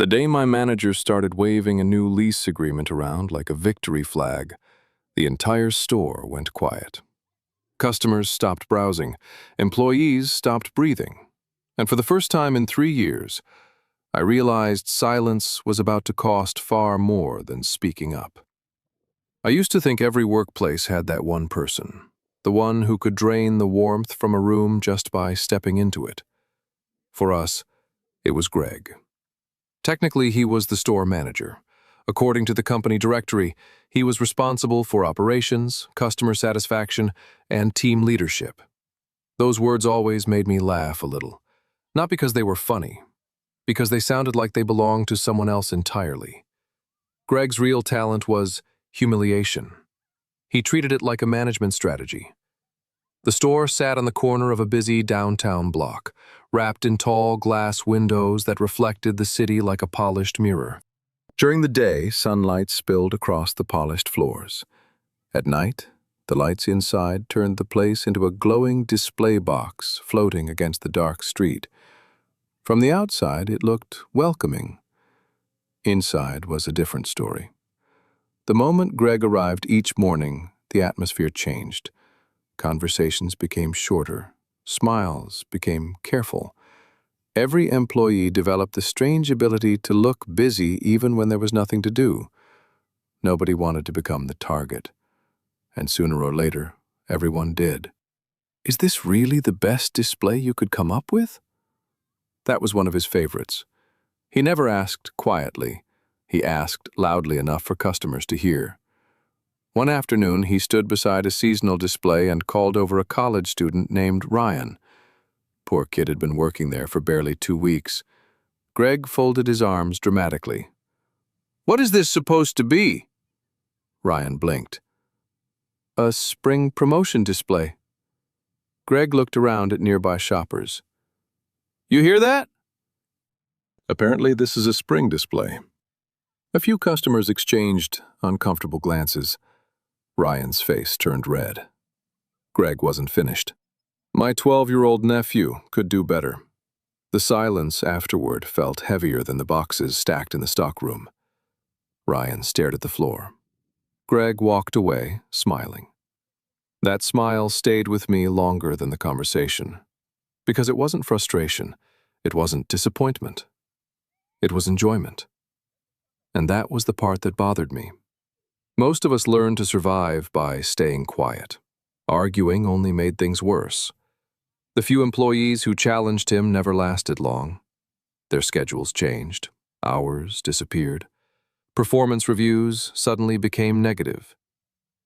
The day my manager started waving a new lease agreement around like a victory flag, the entire store went quiet. Customers stopped browsing, employees stopped breathing, and for the first time in 3 years, I realized silence was about to cost far more than speaking up. I used to think every workplace had that one person, the one who could drain the warmth from a room just by stepping into it. For us, it was Greg. Technically, he was the store manager. According to the company directory, he was responsible for operations, customer satisfaction, and team leadership. Those words always made me laugh a little. Not because they were funny, because they sounded like they belonged to someone else entirely. Greg's real talent was humiliation. He treated it like a management strategy. The store sat on the corner of a busy downtown block, wrapped in tall glass windows that reflected the city like a polished mirror. During the day, sunlight spilled across the polished floors. At night, the lights inside turned the place into a glowing display box floating against the dark street. From the outside, it looked welcoming. Inside was a different story. The moment Greg arrived each morning, the atmosphere changed. Conversations became shorter. Smiles became careful. Every employee developed the strange ability to look busy even when there was nothing to do. Nobody wanted to become the target. And sooner or later, everyone did. "Is this really the best display you could come up with?" That was one of his favorites. He never asked quietly. He asked loudly enough for customers to hear. One afternoon, he stood beside a seasonal display and called over a college student named Ryan. Poor kid had been working there for barely 2 weeks. Greg folded his arms dramatically. "What is this supposed to be?" Ryan blinked. "A spring promotion display." Greg looked around at nearby shoppers. "You hear that?" Apparently, this is a spring display. A few customers exchanged uncomfortable glances. Ryan's face turned red. Greg wasn't finished. "My 12-year-old nephew could do better." The silence afterward felt heavier than the boxes stacked in the stockroom. Ryan stared at the floor. Greg walked away, smiling. That smile stayed with me longer than the conversation. Because it wasn't frustration, it wasn't disappointment. It was enjoyment. And that was the part that bothered me. Most of us learn to survive by staying quiet. Arguing only made things worse. The few employees who challenged him never lasted long. Their schedules changed. Hours disappeared. Performance reviews suddenly became negative.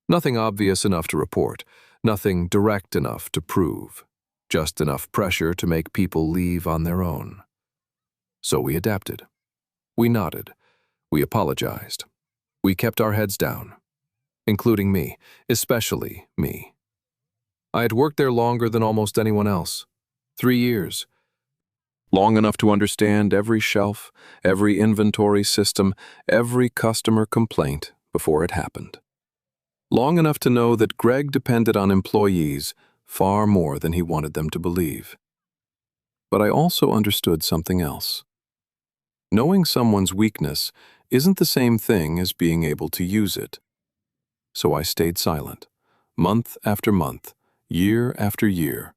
Nothing obvious enough to report. Nothing direct enough to prove. Just enough pressure to make people leave on their own. So we adapted. We nodded. We apologized. We kept our heads down, including me, especially me. I had worked there longer than almost anyone else, 3 years. Long enough to understand every shelf, every inventory system, every customer complaint before it happened. Long enough to know that Greg depended on employees far more than he wanted them to believe. But I also understood something else. Knowing someone's weakness isn't the same thing as being able to use it. So I stayed silent, month after month, year after year.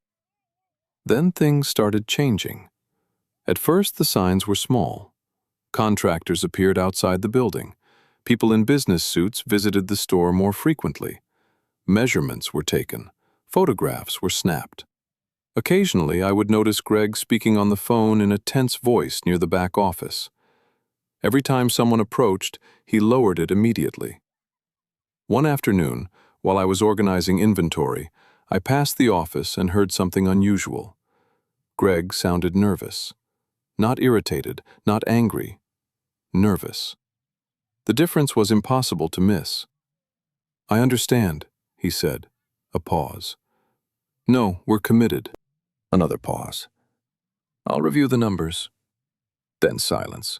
Then things started changing. At first, the signs were small. Contractors appeared outside the building. People in business suits visited the store more frequently. Measurements were taken. Photographs were snapped. Occasionally, I would notice Greg speaking on the phone in a tense voice near the back office. Every time someone approached, he lowered it immediately. One afternoon, while I was organizing inventory, I passed the office and heard something unusual. Greg sounded nervous. Not irritated, not angry. Nervous. The difference was impossible to miss. "I understand," he said. A pause. "No, we're committed." Another pause. "I'll review the numbers." Then silence.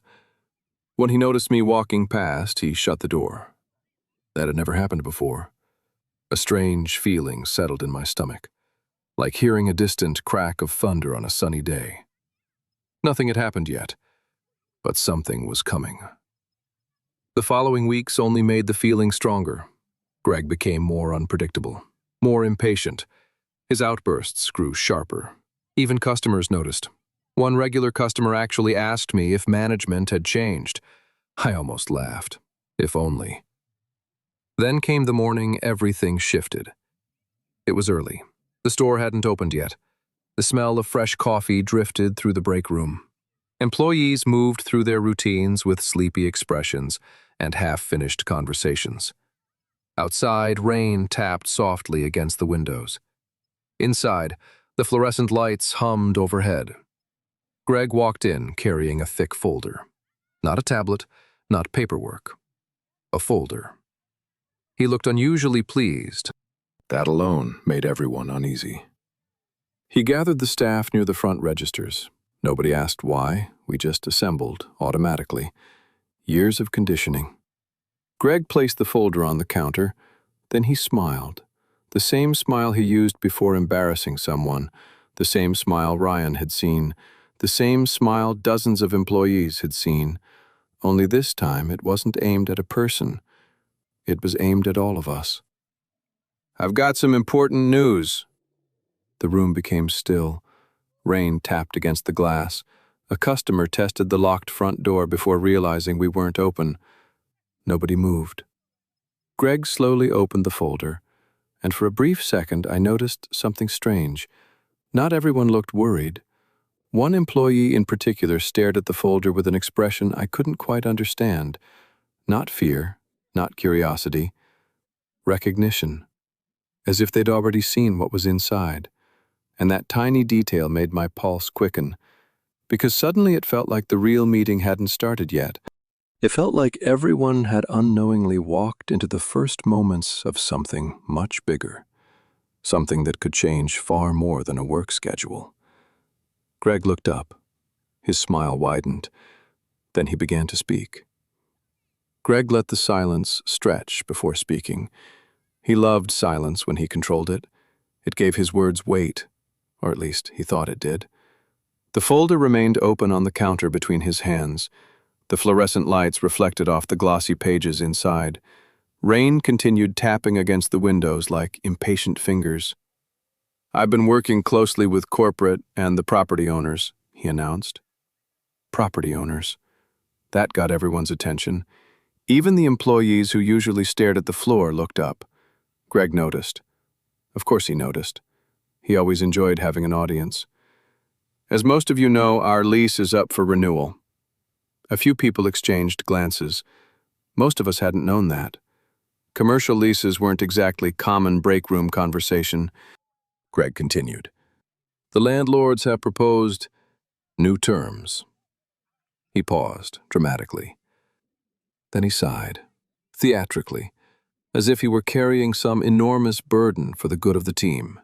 When he noticed me walking past, he shut the door. That had never happened before. A strange feeling settled in my stomach, like hearing a distant crack of thunder on a sunny day. Nothing had happened yet, but something was coming. The following weeks only made the feeling stronger. Greg became more unpredictable, more impatient. His outbursts grew sharper. Even customers noticed. One regular customer actually asked me if management had changed. I almost laughed. If only. Then came the morning everything shifted. It was early. The store hadn't opened yet. The smell of fresh coffee drifted through the break room. Employees moved through their routines with sleepy expressions and half-finished conversations. Outside, rain tapped softly against the windows. Inside, the fluorescent lights hummed overhead. Greg walked in carrying a thick folder. Not a tablet, not paperwork. A folder. He looked unusually pleased. That alone made everyone uneasy. He gathered the staff near the front registers. Nobody asked why, we just assembled, automatically. Years of conditioning. Greg placed the folder on the counter, then he smiled. The same smile he used before embarrassing someone, the same smile Ryan had seen, the same smile dozens of employees had seen. Only this time it wasn't aimed at a person. It was aimed at all of us. "I've got some important news." The room became still. Rain tapped against the glass. A customer tested the locked front door before realizing we weren't open. Nobody moved. Greg slowly opened the folder, and for a brief second I noticed something strange. Not everyone looked worried. One employee in particular stared at the folder with an expression I couldn't quite understand. Not fear, not curiosity. Recognition. As if they'd already seen what was inside. And that tiny detail made my pulse quicken, because suddenly it felt like the real meeting hadn't started yet. It felt like everyone had unknowingly walked into the first moments of something much bigger, something that could change far more than a work schedule. Greg looked up. His smile widened. Then he began to speak. Greg let the silence stretch before speaking. He loved silence when he controlled it. It gave his words weight, or at least he thought it did. The folder remained open on the counter between his hands. The fluorescent lights reflected off the glossy pages inside. Rain continued tapping against the windows like impatient fingers. "I've been working closely with corporate and the property owners," he announced. Property owners. That got everyone's attention. Even the employees who usually stared at the floor looked up. Greg noticed. Of course he noticed. He always enjoyed having an audience. "As most of you know, our lease is up for renewal." A few people exchanged glances. Most of us hadn't known that. Commercial leases weren't exactly common break room conversation. Greg continued. "The landlords have proposed new terms." He paused, dramatically. Then he sighed, theatrically, as if he were carrying some enormous burden for the good of the team.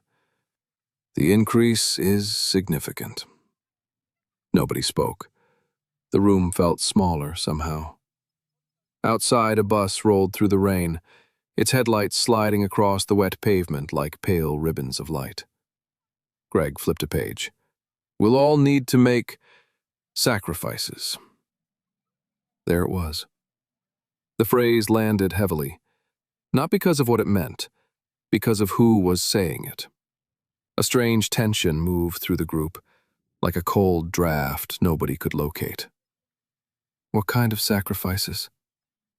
"The increase is significant." Nobody spoke. The room felt smaller somehow. Outside, a bus rolled through the rain, its headlights sliding across the wet pavement like pale ribbons of light. Greg flipped a page. "We'll all need to make sacrifices." There it was. The phrase landed heavily, not because of what it meant, because of who was saying it. A strange tension moved through the group, like a cold draft nobody could locate. "What kind of sacrifices?"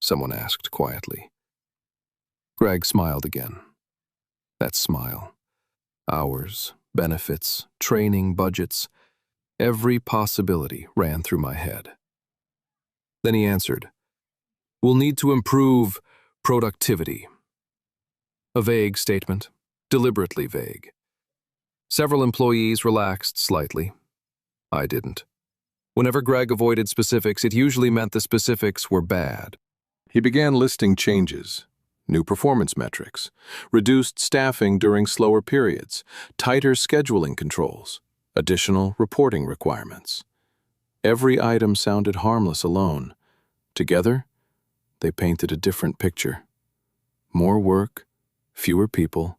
someone asked quietly. Greg smiled again. That smile. Hours, benefits, training budgets, every possibility ran through my head. Then he answered, "We'll need to improve productivity." A vague statement, deliberately vague. Several employees relaxed slightly. I didn't. Whenever Greg avoided specifics, it usually meant the specifics were bad. He began listing changes, new performance metrics, reduced staffing during slower periods, tighter scheduling controls, additional reporting requirements. Every item sounded harmless alone. Together, they painted a different picture. More work, fewer people,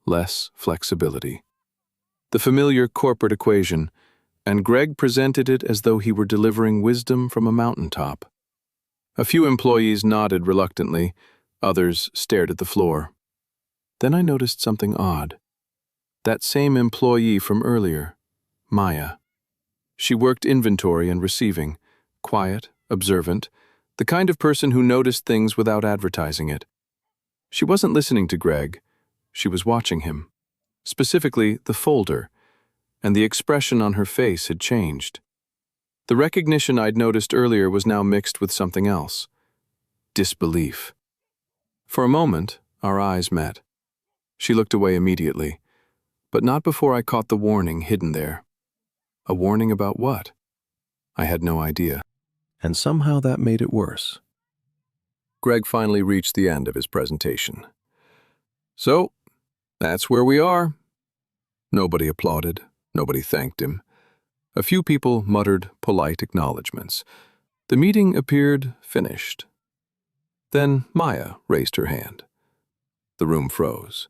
less flexibility. The familiar corporate equation, and Greg presented it as though he were delivering wisdom from a mountaintop. A few employees nodded reluctantly, others stared at the floor. Then I noticed something odd. That same employee from earlier, Maya. She worked inventory and receiving, quiet, observant, the kind of person who noticed things without advertising it. She wasn't listening to Greg, she was watching him. Specifically, the folder, and the expression on her face had changed. The recognition I'd noticed earlier was now mixed with something else. Disbelief. For a moment, our eyes met. She looked away immediately, but not before I caught the warning hidden there. A warning about what? I had no idea. And somehow that made it worse. Greg finally reached the end of his presentation. So, that's where we are. Nobody applauded. Nobody thanked him. A few people muttered polite acknowledgments. The meeting appeared finished. Then Maya raised her hand. The room froze.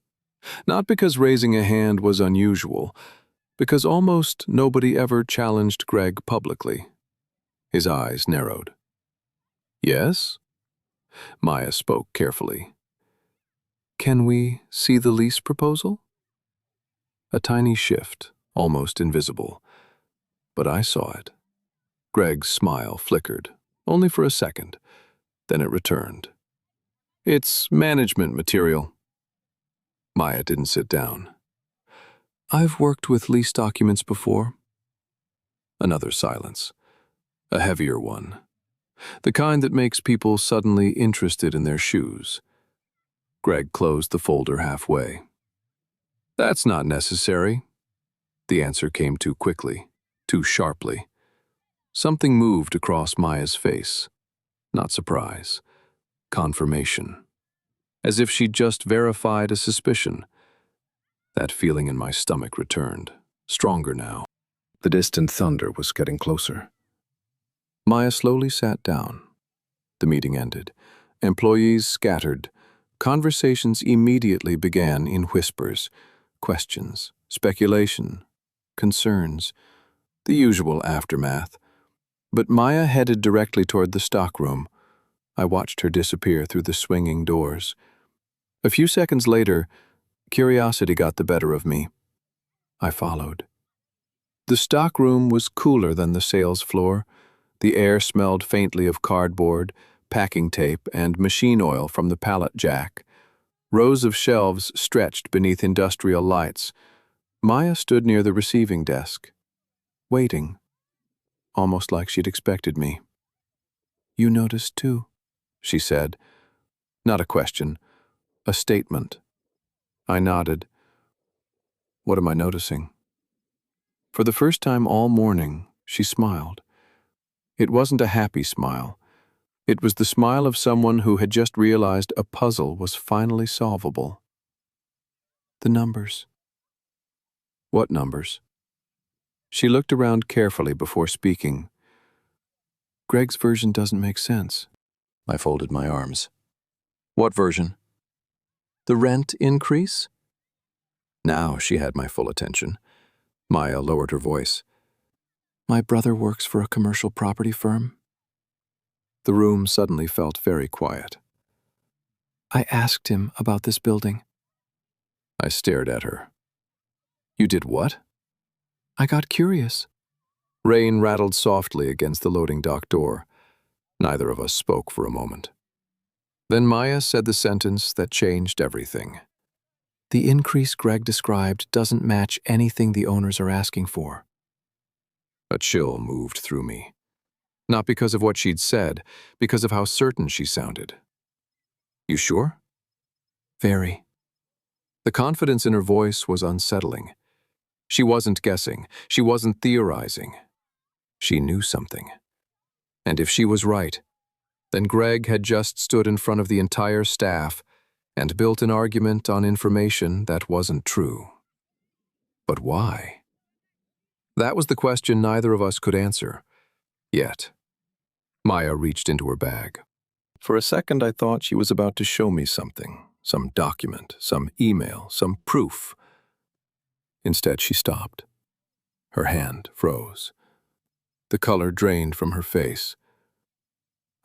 Not because raising a hand was unusual, because almost nobody ever challenged Greg publicly. His eyes narrowed. Yes? Maya spoke carefully. Can we see the lease proposal? A tiny shift, almost invisible. But I saw it. Greg's smile flickered, only for a second. Then it returned. It's management material. Maya didn't sit down. I've worked with lease documents before. Another silence. A heavier one. The kind that makes people suddenly interested in their shoes. Greg closed the folder halfway. That's not necessary. The answer came too quickly, too sharply. Something moved across Maya's face. Not surprise. Confirmation. As if she'd just verified a suspicion. That feeling in my stomach returned, stronger now. The distant thunder was getting closer. Maya slowly sat down. The meeting ended. Employees scattered. Conversations immediately began in whispers. Questions, speculation, concerns, the usual aftermath. But Maya headed directly toward the stockroom. I watched her disappear through the swinging doors. A few seconds later, curiosity got the better of me. I followed. The stockroom was cooler than the sales floor. The air smelled faintly of cardboard, packing tape, and machine oil from the pallet jack. Rows of shelves stretched beneath industrial lights. Maya stood near the receiving desk, waiting, almost like she'd expected me. You noticed too, she said. Not a question, a statement. I nodded. What am I noticing? For the first time all morning, she smiled. It wasn't a happy smile. It was the smile of someone who had just realized a puzzle was finally solvable. The numbers. What numbers? She looked around carefully before speaking. Greg's version doesn't make sense. I folded my arms. What version? The rent increase? Now she had my full attention. Maya lowered her voice. My brother works for a commercial property firm. The room suddenly felt very quiet. I asked him about this building. I stared at her. You did what? I got curious. Rain rattled softly against the loading dock door. Neither of us spoke for a moment. Then Maya said the sentence that changed everything. The increase Greg described doesn't match anything the owners are asking for. A chill moved through me. Not because of what she'd said, because of how certain she sounded. You sure? Very. The confidence in her voice was unsettling. She wasn't guessing. She wasn't theorizing. She knew something. And if she was right, then Greg had just stood in front of the entire staff and built an argument on information that wasn't true. But why? That was the question neither of us could answer. Yet. Maya reached into her bag. For a second I thought she was about to show me something, some document, some email, some proof. Instead she stopped. Her hand froze. The color drained from her face.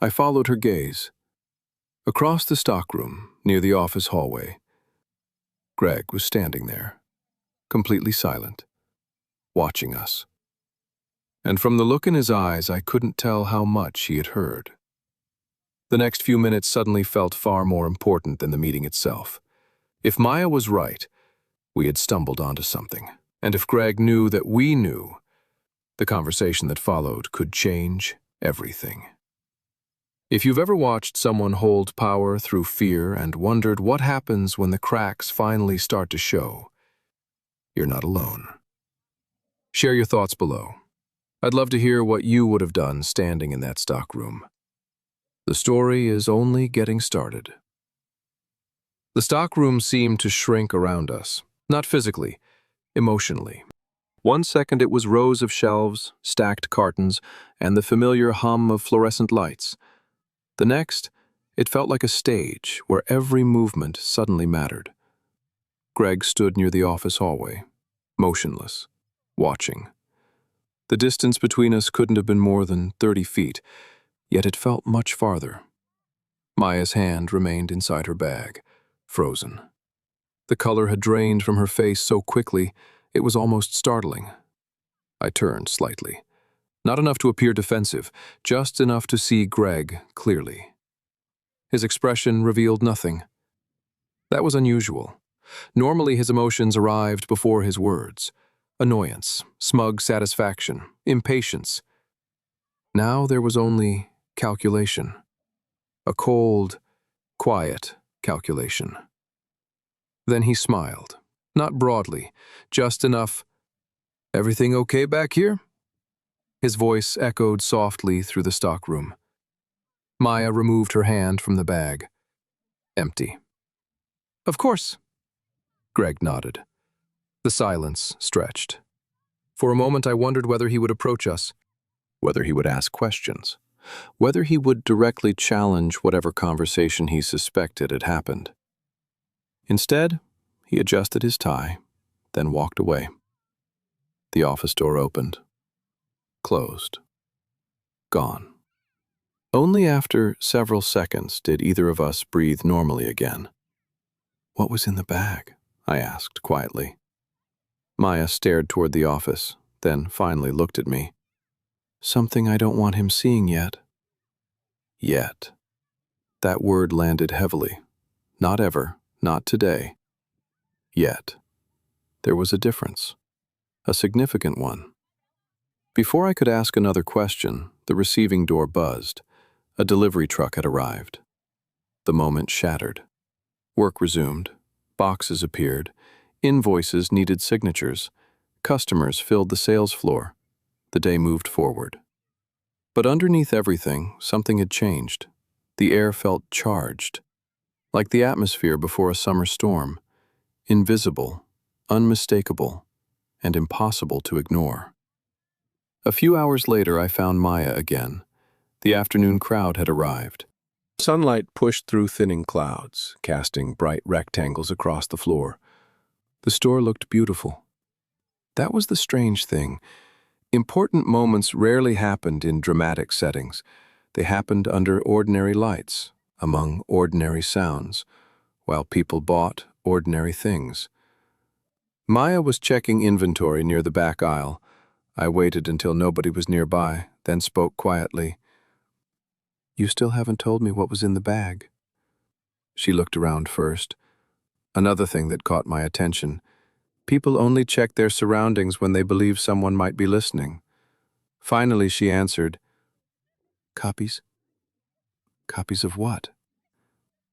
I followed her gaze. Across the stockroom, near the office hallway, Greg was standing there, completely silent, watching us. And from the look in his eyes, I couldn't tell how much he had heard. The next few minutes suddenly felt far more important than the meeting itself. If Maya was right, we had stumbled onto something. And if Greg knew that we knew, the conversation that followed could change everything. If you've ever watched someone hold power through fear and wondered what happens when the cracks finally start to show, you're not alone. Share your thoughts below. I'd love to hear what you would have done standing in that stockroom. The story is only getting started. The stockroom seemed to shrink around us, not physically, emotionally. One second it was rows of shelves, stacked cartons, and the familiar hum of fluorescent lights. The next, it felt like a stage where every movement suddenly mattered. Greg stood near the office hallway, motionless, watching. The distance between us couldn't have been more than 30 feet, yet it felt much farther. Maya's hand remained inside her bag, frozen. The color had drained from her face so quickly, it was almost startling. I turned slightly. Not enough to appear defensive, just enough to see Greg clearly. His expression revealed nothing. That was unusual. Normally his emotions arrived before his words. Annoyance, smug satisfaction, impatience. Now there was only calculation. A cold, quiet calculation. Then he smiled, not broadly, just enough. "Everything okay back here?" His voice echoed softly through the stockroom. Maya removed her hand from the bag. Empty. "Of course." Greg nodded. The silence stretched. For a moment I wondered whether he would approach us, whether he would ask questions, whether he would directly challenge whatever conversation he suspected had happened. Instead, he adjusted his tie, then walked away. The office door opened, closed, gone. Only after several seconds did either of us breathe normally again. "What was in the bag?" I asked quietly. Maya stared toward the office, then finally looked at me. "Something I don't want him seeing yet." Yet. That word landed heavily. Not ever, not today. Yet. There was a difference. A significant one. Before I could ask another question, the receiving door buzzed. A delivery truck had arrived. The moment shattered. Work resumed. Boxes appeared. Invoices needed signatures. Customers filled the sales floor. The day moved forward. But underneath everything, something had changed. The air felt charged, like the atmosphere before a summer storm, invisible, unmistakable, and impossible to ignore. A few hours later, I found Maya again. The afternoon crowd had arrived. Sunlight pushed through thinning clouds, casting bright rectangles across the floor. The store looked beautiful. That was the strange thing. Important moments rarely happened in dramatic settings. They happened under ordinary lights, among ordinary sounds, while people bought ordinary things. Maya was checking inventory near the back aisle. I waited until nobody was nearby, then spoke quietly. "You still haven't told me what was in the bag." She looked around first. Another thing that caught my attention. People only check their surroundings when they believe someone might be listening. Finally, she answered, "Copies." "Copies of what?"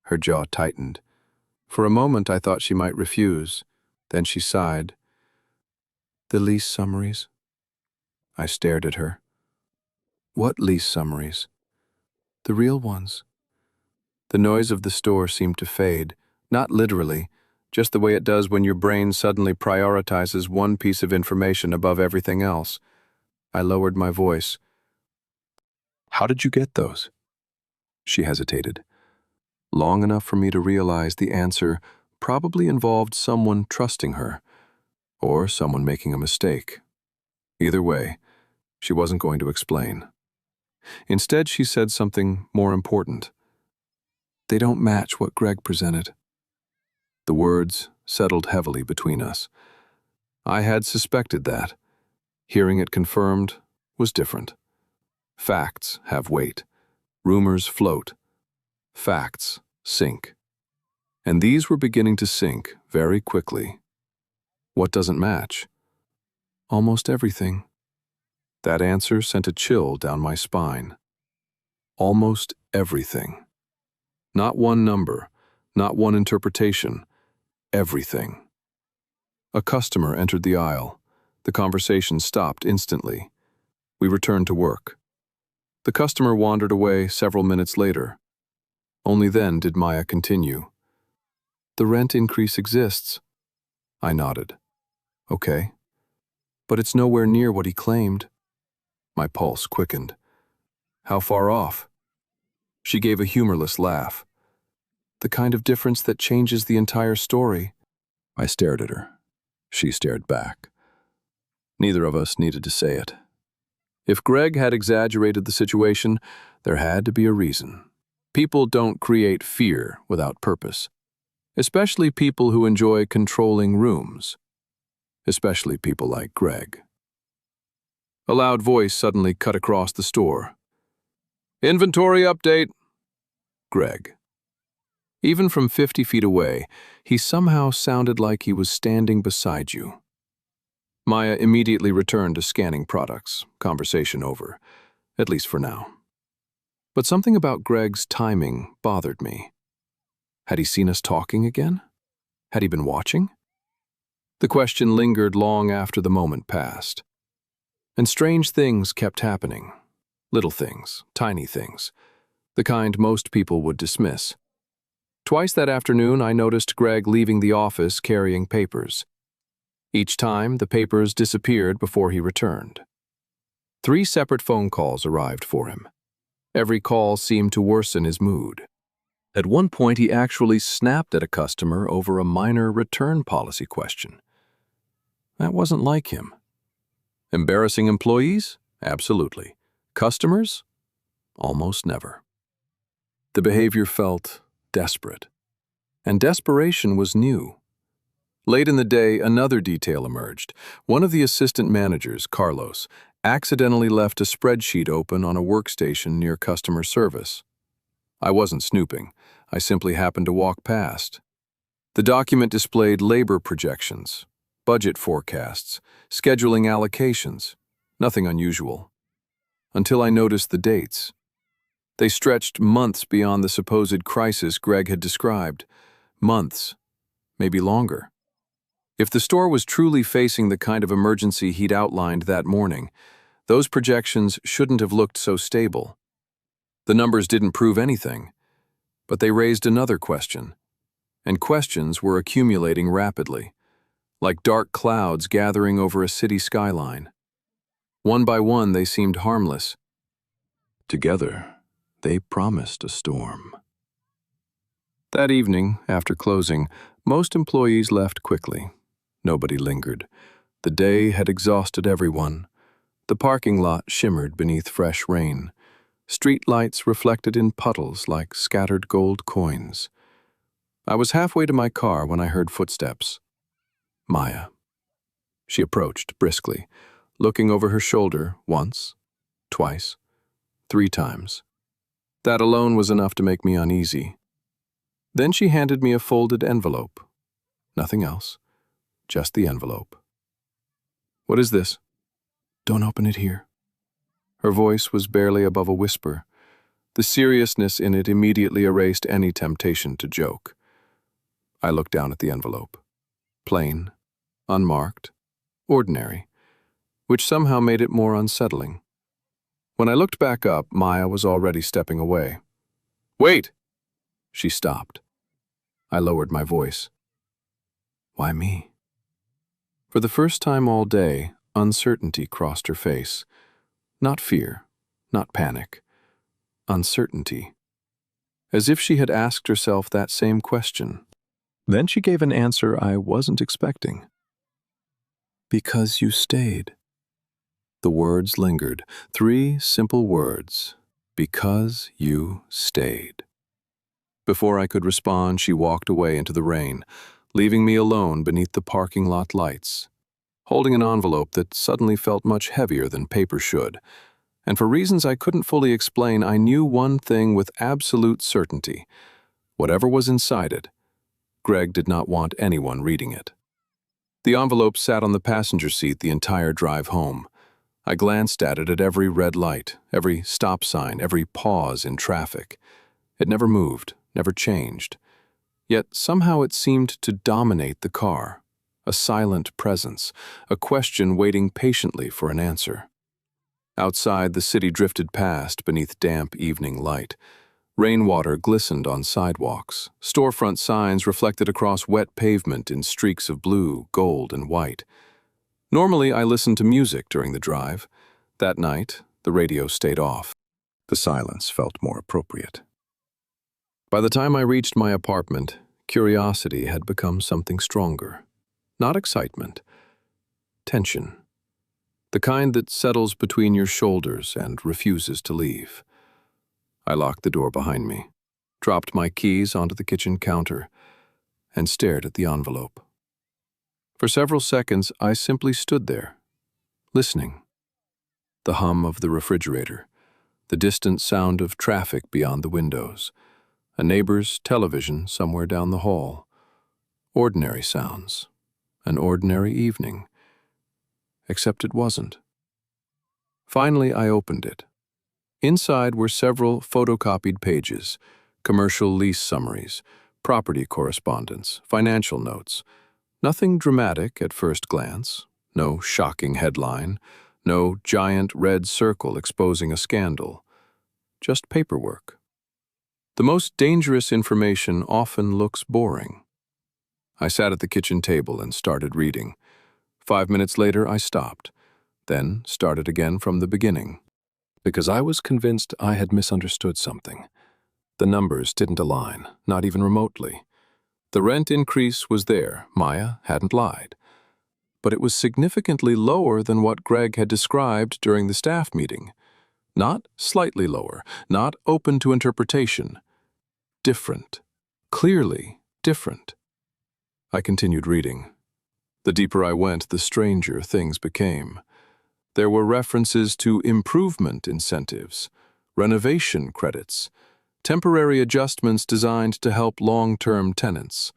Her jaw tightened. For a moment, I thought she might refuse. Then she sighed. "The lease summaries." I stared at her. "What lease summaries?" "The real ones." The noise of the store seemed to fade, not literally, just the way it does when your brain suddenly prioritizes one piece of information above everything else. I lowered my voice. "How did you get those?" She hesitated. Long enough for me to realize the answer probably involved someone trusting her, or someone making a mistake. Either way, she wasn't going to explain. Instead, she said something more important. They don't match what Greg presented. The words settled heavily between us. I had suspected that. Hearing it confirmed was different. Facts have weight. Rumors float. Facts sink. And these were beginning to sink very quickly. What doesn't match? Almost everything. That answer sent a chill down my spine. Almost everything. Not one number, not one interpretation. Everything. A customer entered the aisle. The conversation stopped instantly. We returned to work. The customer wandered away several minutes later. Only then did Maya continue. The rent increase exists. I nodded. Okay. But it's nowhere near what he claimed. My pulse quickened. How far off? She gave a humorless laugh. The kind of difference that changes the entire story. I stared at her. She stared back. Neither of us needed to say it. If Greg had exaggerated the situation, there had to be a reason. People don't create fear without purpose. Especially people who enjoy controlling rooms. Especially people like Greg. A loud voice suddenly cut across the store. Inventory update. Greg. Even from 50 feet away, he somehow sounded like he was standing beside you. Maya immediately returned to scanning products, conversation over, at least for now. But something about Greg's timing bothered me. Had he seen us talking again? Had he been watching? The question lingered long after the moment passed. And strange things kept happening. Little things, tiny things, the kind most people would dismiss. Twice that afternoon, I noticed Greg leaving the office carrying papers. Each time, the papers disappeared before he returned. 3 separate phone calls arrived for him. Every call seemed to worsen his mood. At one point, he actually snapped at a customer over a minor return policy question. That wasn't like him. Embarrassing employees? Absolutely. Customers? Almost never. The behavior felt desperate. And desperation was new. Late in the day, another detail emerged. One of the assistant managers, Carlos, accidentally left a spreadsheet open on a workstation near customer service. I wasn't snooping. I simply happened to walk past. The document displayed labor projections, budget forecasts, scheduling allocations, nothing unusual. Until I noticed the dates. They stretched months beyond the supposed crisis Greg had described. Months, maybe longer. If the store was truly facing the kind of emergency he'd outlined that morning, those projections shouldn't have looked so stable. The numbers didn't prove anything, but they raised another question. And questions were accumulating rapidly, like dark clouds gathering over a city skyline. One by one, they seemed harmless. Together, they promised a storm. That evening, after closing, most employees left quickly. Nobody lingered. The day had exhausted everyone. The parking lot shimmered beneath fresh rain. Street lights reflected in puddles like scattered gold coins. I was halfway to my car when I heard footsteps. Maya. She approached briskly, looking over her shoulder once, twice, 3 times. That alone was enough to make me uneasy. Then she handed me a folded envelope. Nothing else, just the envelope. What is this? Don't open it here. Her voice was barely above a whisper. The seriousness in it immediately erased any temptation to joke. I looked down at the envelope. Plain, unmarked, ordinary, which somehow made it more unsettling. When I looked back up, Maya was already stepping away. Wait! She stopped. I lowered my voice. Why me? For the first time all day, uncertainty crossed her face. Not fear, not panic. Uncertainty. As if she had asked herself that same question. Then she gave an answer I wasn't expecting. Because you stayed. The words lingered. 3 simple words. Because you stayed. Before I could respond, she walked away into the rain, leaving me alone beneath the parking lot lights, holding an envelope that suddenly felt much heavier than paper should. And for reasons I couldn't fully explain, I knew one thing with absolute certainty. Whatever was inside it, Greg did not want anyone reading it. The envelope sat on the passenger seat the entire drive home. I glanced at it at every red light, every stop sign, every pause in traffic. It never moved, never changed. Yet somehow it seemed to dominate the car, a silent presence, a question waiting patiently for an answer. Outside, the city drifted past beneath damp evening light. Rainwater glistened on sidewalks. Storefront signs reflected across wet pavement in streaks of blue, gold, and white. Normally, I listened to music during the drive. That night, the radio stayed off. The silence felt more appropriate. By the time I reached my apartment, curiosity had become something stronger. Not excitement. Tension. The kind that settles between your shoulders and refuses to leave. I locked the door behind me, dropped my keys onto the kitchen counter, and stared at the envelope. For several seconds, I simply stood there, listening. The hum of the refrigerator, the distant sound of traffic beyond the windows, a neighbor's television somewhere down the hall. Ordinary sounds, an ordinary evening. Except it wasn't. Finally, I opened it. Inside were several photocopied pages, commercial lease summaries, property correspondence, financial notes. Nothing dramatic at first glance, no shocking headline, no giant red circle exposing a scandal, just paperwork. The most dangerous information often looks boring. I sat at the kitchen table and started reading. 5 minutes later, I stopped, then started again from the beginning, because I was convinced I had misunderstood something. The numbers didn't align, not even remotely. The rent increase was there, Maya hadn't lied. But it was significantly lower than what Greg had described during the staff meeting. Not slightly lower, not open to interpretation. Different. Clearly different. I continued reading. The deeper I went, the stranger things became. There were references to improvement incentives, renovation credits, temporary adjustments designed to help long-term tenants.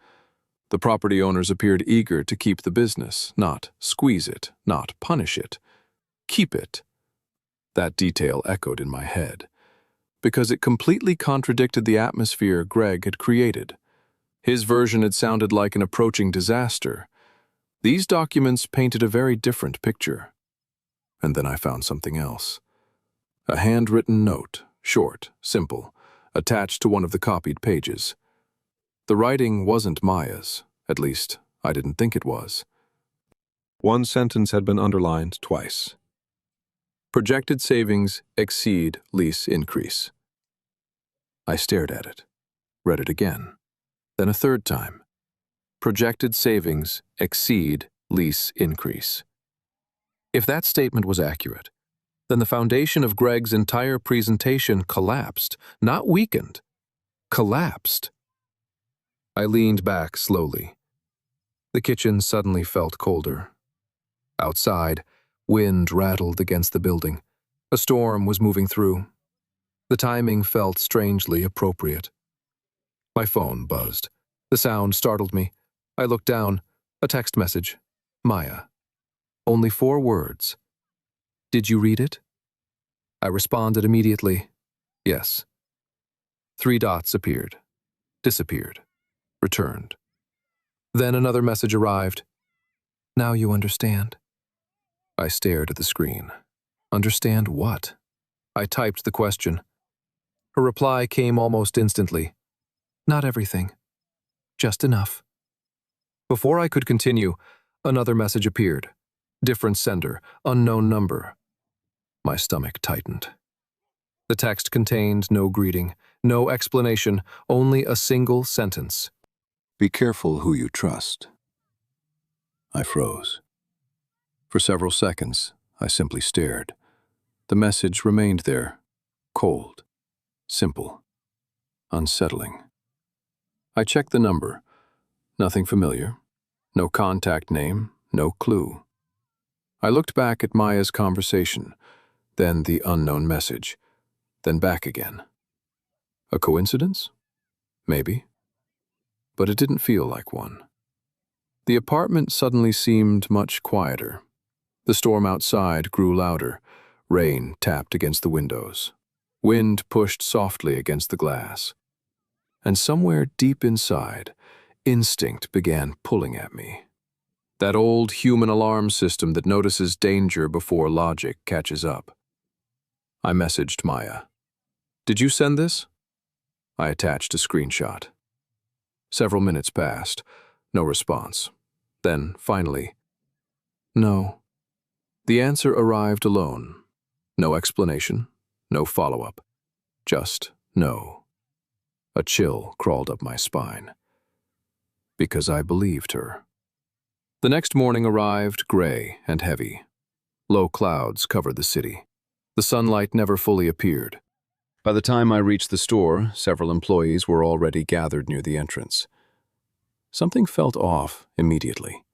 The property owners appeared eager to keep the business, not squeeze it, not punish it. Keep it. That detail echoed in my head, because it completely contradicted the atmosphere Greg had created. His version had sounded like an approaching disaster. These documents painted a very different picture. And then I found something else. A handwritten note, short, simple, attached to one of the copied pages. The writing wasn't Maya's, at least I didn't think it was. One sentence had been underlined twice. Projected savings exceed lease increase. I stared at it, read it again, then a third time. Projected savings exceed lease increase. If that statement was accurate, then the foundation of Greg's entire presentation collapsed, not weakened, collapsed. I leaned back slowly. The kitchen suddenly felt colder. Outside, wind rattled against the building. A storm was moving through. The timing felt strangely appropriate. My phone buzzed. The sound startled me. I looked down. A text message. Maya. Only 4 words. Did you read it? I responded immediately. Yes. 3 dots appeared. Disappeared. Returned. Then another message arrived. Now you understand. I stared at the screen. Understand what? I typed the question. Her reply came almost instantly. Not everything. Just enough. Before I could continue, another message appeared. Different sender, unknown number. My stomach tightened. The text contained no greeting, no explanation, only a single sentence. Be careful who you trust. I froze. For several seconds, I simply stared. The message remained there, cold, simple, unsettling. I checked the number. Nothing familiar. No contact name, no clue. I looked back at Maya's conversation, then the unknown message, then back again. A coincidence? Maybe. But it didn't feel like one. The apartment suddenly seemed much quieter. The storm outside grew louder. Rain tapped against the windows. Wind pushed softly against the glass. And somewhere deep inside, instinct began pulling at me. That old human alarm system that notices danger before logic catches up. I messaged Maya. "Did you send this?" I attached a screenshot. Several minutes passed. No response. Then, finally, "No." The answer arrived alone. No explanation, no follow-up. Just no. A chill crawled up my spine. Because I believed her. The next morning arrived gray and heavy. Low clouds covered the city. The sunlight never fully appeared. By the time I reached the store, several employees were already gathered near the entrance. Something felt off immediately.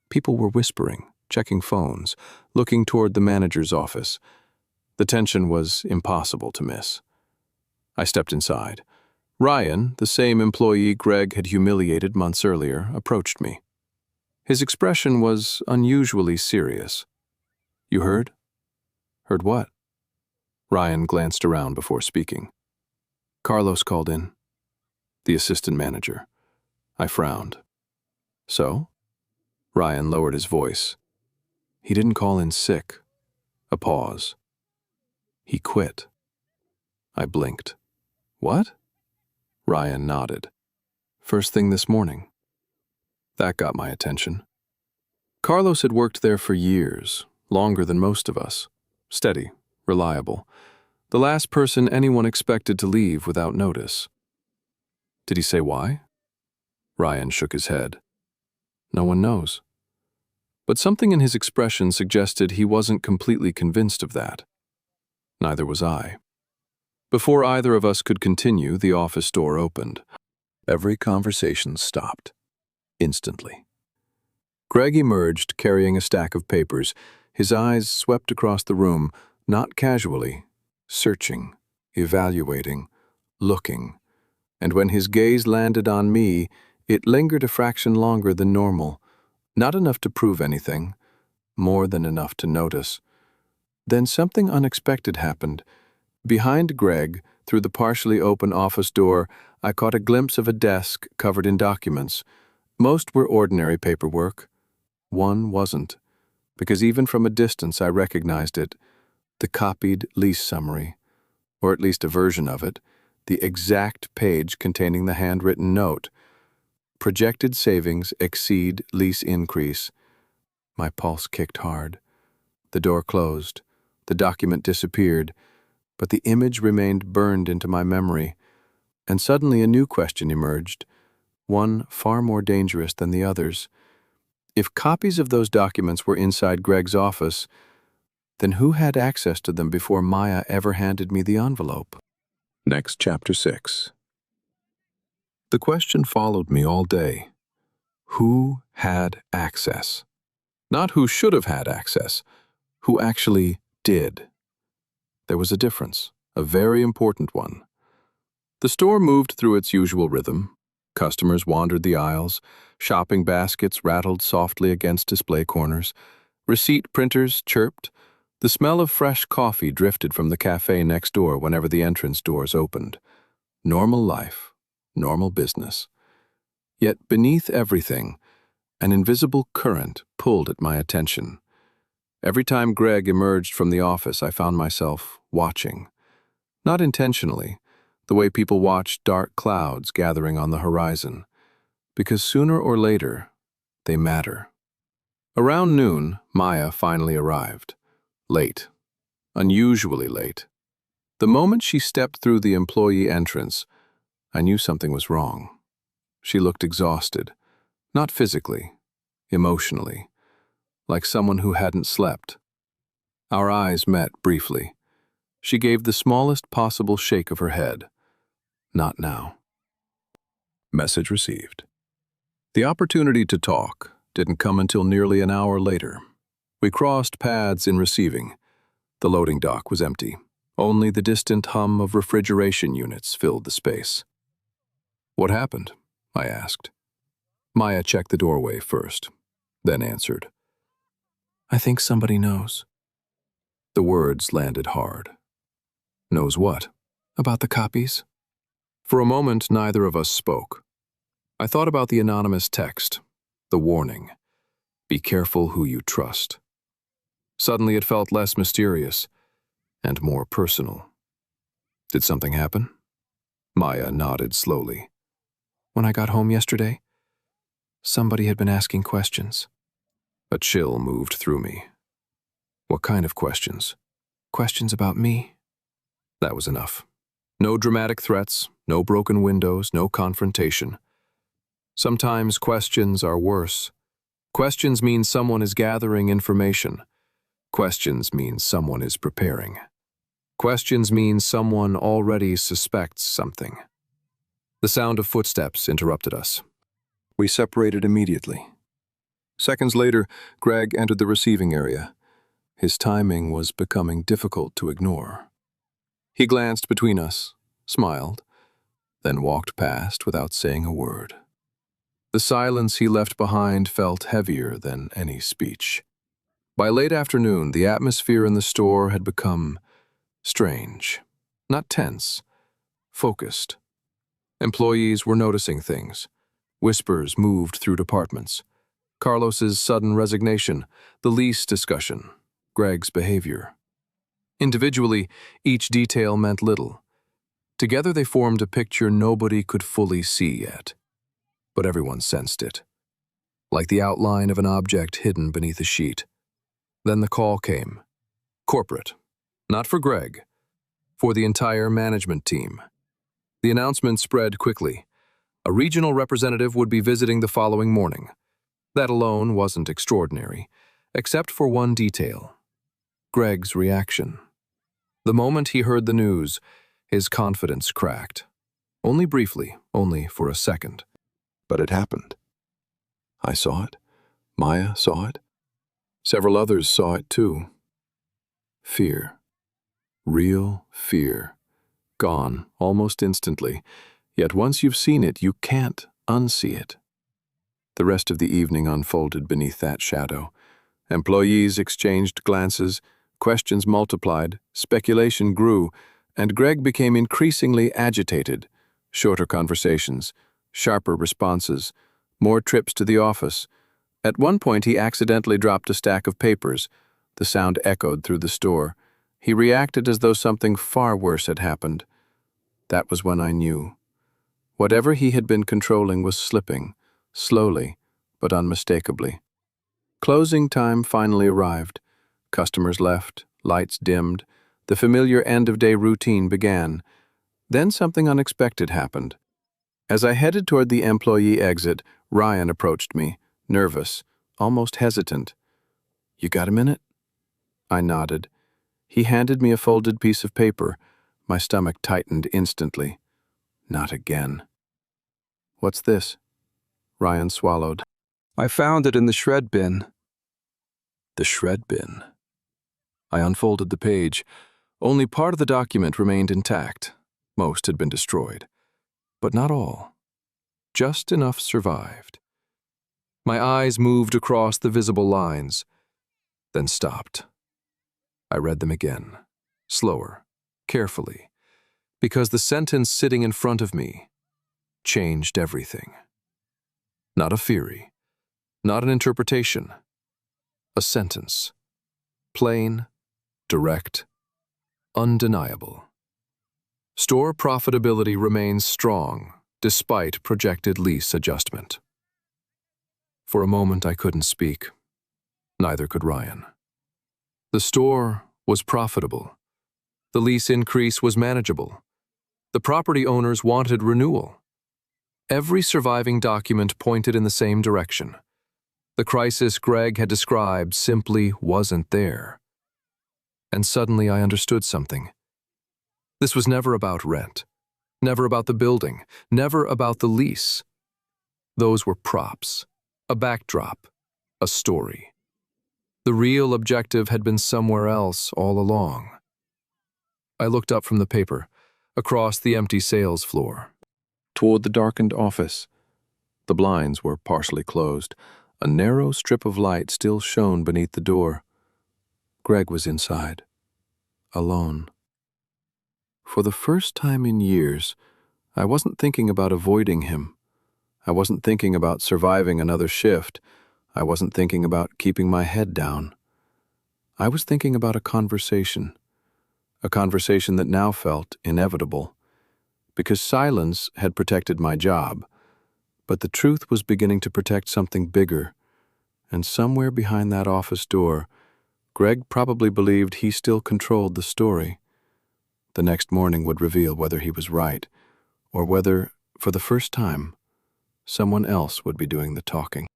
People were whispering, checking phones, looking toward the manager's office. The tension was impossible to miss. I stepped inside. Ryan, the same employee Greg had humiliated months earlier, approached me. His expression was unusually serious. "You heard?" "Heard what?" Ryan glanced around before speaking. "Carlos called in." The assistant manager. I frowned. "So?" Ryan lowered his voice. "He didn't call in sick." A pause. "He quit." I blinked. "What?" Ryan nodded. "First thing this morning." That got my attention. Carlos had worked there for years, longer than most of us. Steady, reliable. The last person anyone expected to leave without notice. Did he say why? Ryan shook his head. No one knows. But something in his expression suggested he wasn't completely convinced of that. Neither was I. Before either of us could continue, the office door opened. Every conversation stopped. Instantly. Greg emerged, carrying a stack of papers. His eyes swept across the room, not casually, searching, evaluating, looking. And when his gaze landed on me, it lingered a fraction longer than normal. Not enough to prove anything, more than enough to notice. Then something unexpected happened. Behind Greg, through the partially open office door, I caught a glimpse of a desk covered in documents. Most were ordinary paperwork. One wasn't, because even from a distance I recognized it. The copied lease summary, or at least a version of it, the exact page containing the handwritten note. Projected savings exceed lease increase. My pulse kicked hard. The door closed. The document disappeared, but the image remained burned into my memory. And suddenly a new question emerged, one far more dangerous than the others. If copies of those documents were inside Greg's office, then who had access to them before Maya ever handed me the envelope? Next, Chapter 6. The question followed me all day. Who had access? Not who should have had access, who actually did. There was a difference, a very important one. The store moved through its usual rhythm. Customers wandered the aisles. Shopping baskets rattled softly against display corners. Receipt printers chirped. The smell of fresh coffee drifted from the cafe next door whenever the entrance doors opened. Normal life, normal business. Yet beneath everything, an invisible current pulled at my attention. Every time Greg emerged from the office, I found myself watching. Not intentionally, the way people watch dark clouds gathering on the horizon. Because sooner or later, they matter. Around noon, Maya finally arrived. Late. Unusually late. The moment she stepped through the employee entrance, I knew something was wrong. She looked exhausted. Not physically, emotionally. Like someone who hadn't slept. Our eyes met briefly. She gave the smallest possible shake of her head. Not now. Message received. The opportunity to talk didn't come until nearly an hour later. We crossed paths in receiving. The loading dock was empty. Only the distant hum of refrigeration units filled the space. "What happened?" I asked. Maya checked the doorway first, then answered. "I think somebody knows." The words landed hard. "Knows what?" "About the copies." For a moment, neither of us spoke. I thought about the anonymous text, the warning, "Be careful who you trust." Suddenly it felt less mysterious and more personal. "Did something happen?" Maya nodded slowly. "When I got home yesterday, somebody had been asking questions." A chill moved through me. "What kind of questions?" "Questions about me." That was enough. No dramatic threats, no broken windows, no confrontation. Sometimes questions are worse. Questions mean someone is gathering information. Questions mean someone is preparing. Questions mean someone already suspects something. The sound of footsteps interrupted us. We separated immediately. Seconds later, Greg entered the receiving area. His timing was becoming difficult to ignore. He glanced between us, smiled, then walked past without saying a word. The silence he left behind felt heavier than any speech. By late afternoon, the atmosphere in the store had become strange, not tense, focused. Employees were noticing things. Whispers moved through departments. Carlos's sudden resignation, the lease discussion, Greg's behavior. Individually, each detail meant little. Together they formed a picture nobody could fully see yet. But everyone sensed it, like the outline of an object hidden beneath a sheet. Then the call came. Corporate. Not for Greg. For the entire management team. The announcement spread quickly. A regional representative would be visiting the following morning. That alone wasn't extraordinary, except for one detail. Greg's reaction. The moment he heard the news, his confidence cracked. Only briefly, only for a second. But it happened. I saw it. Maya saw it. Several others saw it too. Fear. Real fear. Gone almost instantly. Yet once you've seen it, you can't unsee it. The rest of the evening unfolded beneath that shadow. Employees exchanged glances, questions multiplied, speculation grew, and Greg became increasingly agitated. Shorter conversations, sharper responses, more trips to the office. At one point he accidentally dropped a stack of papers. The sound echoed through the store. He reacted as though something far worse had happened. That was when I knew. Whatever he had been controlling was slipping, slowly, but unmistakably. Closing time finally arrived. Customers left, lights dimmed, the familiar end-of-day routine began. Then something unexpected happened. As I headed toward the employee exit, Ryan approached me, nervous, almost hesitant. "You got a minute?" I nodded. He handed me a folded piece of paper. My stomach tightened instantly. Not again. "What's this?" Ryan swallowed. "I found it in the shred bin." The shred bin. I unfolded the page. Only part of the document remained intact. Most had been destroyed. But not all. Just enough survived. My eyes moved across the visible lines, then stopped. I read them again, slower, carefully, because the sentence sitting in front of me changed everything. Not a theory, not an interpretation. A sentence. Plain, direct, undeniable. Store profitability remains strong despite projected lease adjustment. For a moment I couldn't speak. Neither could Ryan. The store was profitable. The lease increase was manageable. The property owners wanted renewal. Every surviving document pointed in the same direction. The crisis Greg had described simply wasn't there. And suddenly I understood something. This was never about rent, never about the building, never about the lease. Those were props, a backdrop, a story. The real objective had been somewhere else all along. I looked up from the paper, across the empty sales floor, toward the darkened office. The blinds were partially closed. A narrow strip of light still shone beneath the door. Greg was inside, alone. For the first time in years, I wasn't thinking about avoiding him. I wasn't thinking about surviving another shift. I wasn't thinking about keeping my head down. I was thinking about a conversation that now felt inevitable, because silence had protected my job, but the truth was beginning to protect something bigger, and somewhere behind that office door, Greg probably believed he still controlled the story. The next morning would reveal whether he was right, or whether, for the first time, someone else would be doing the talking.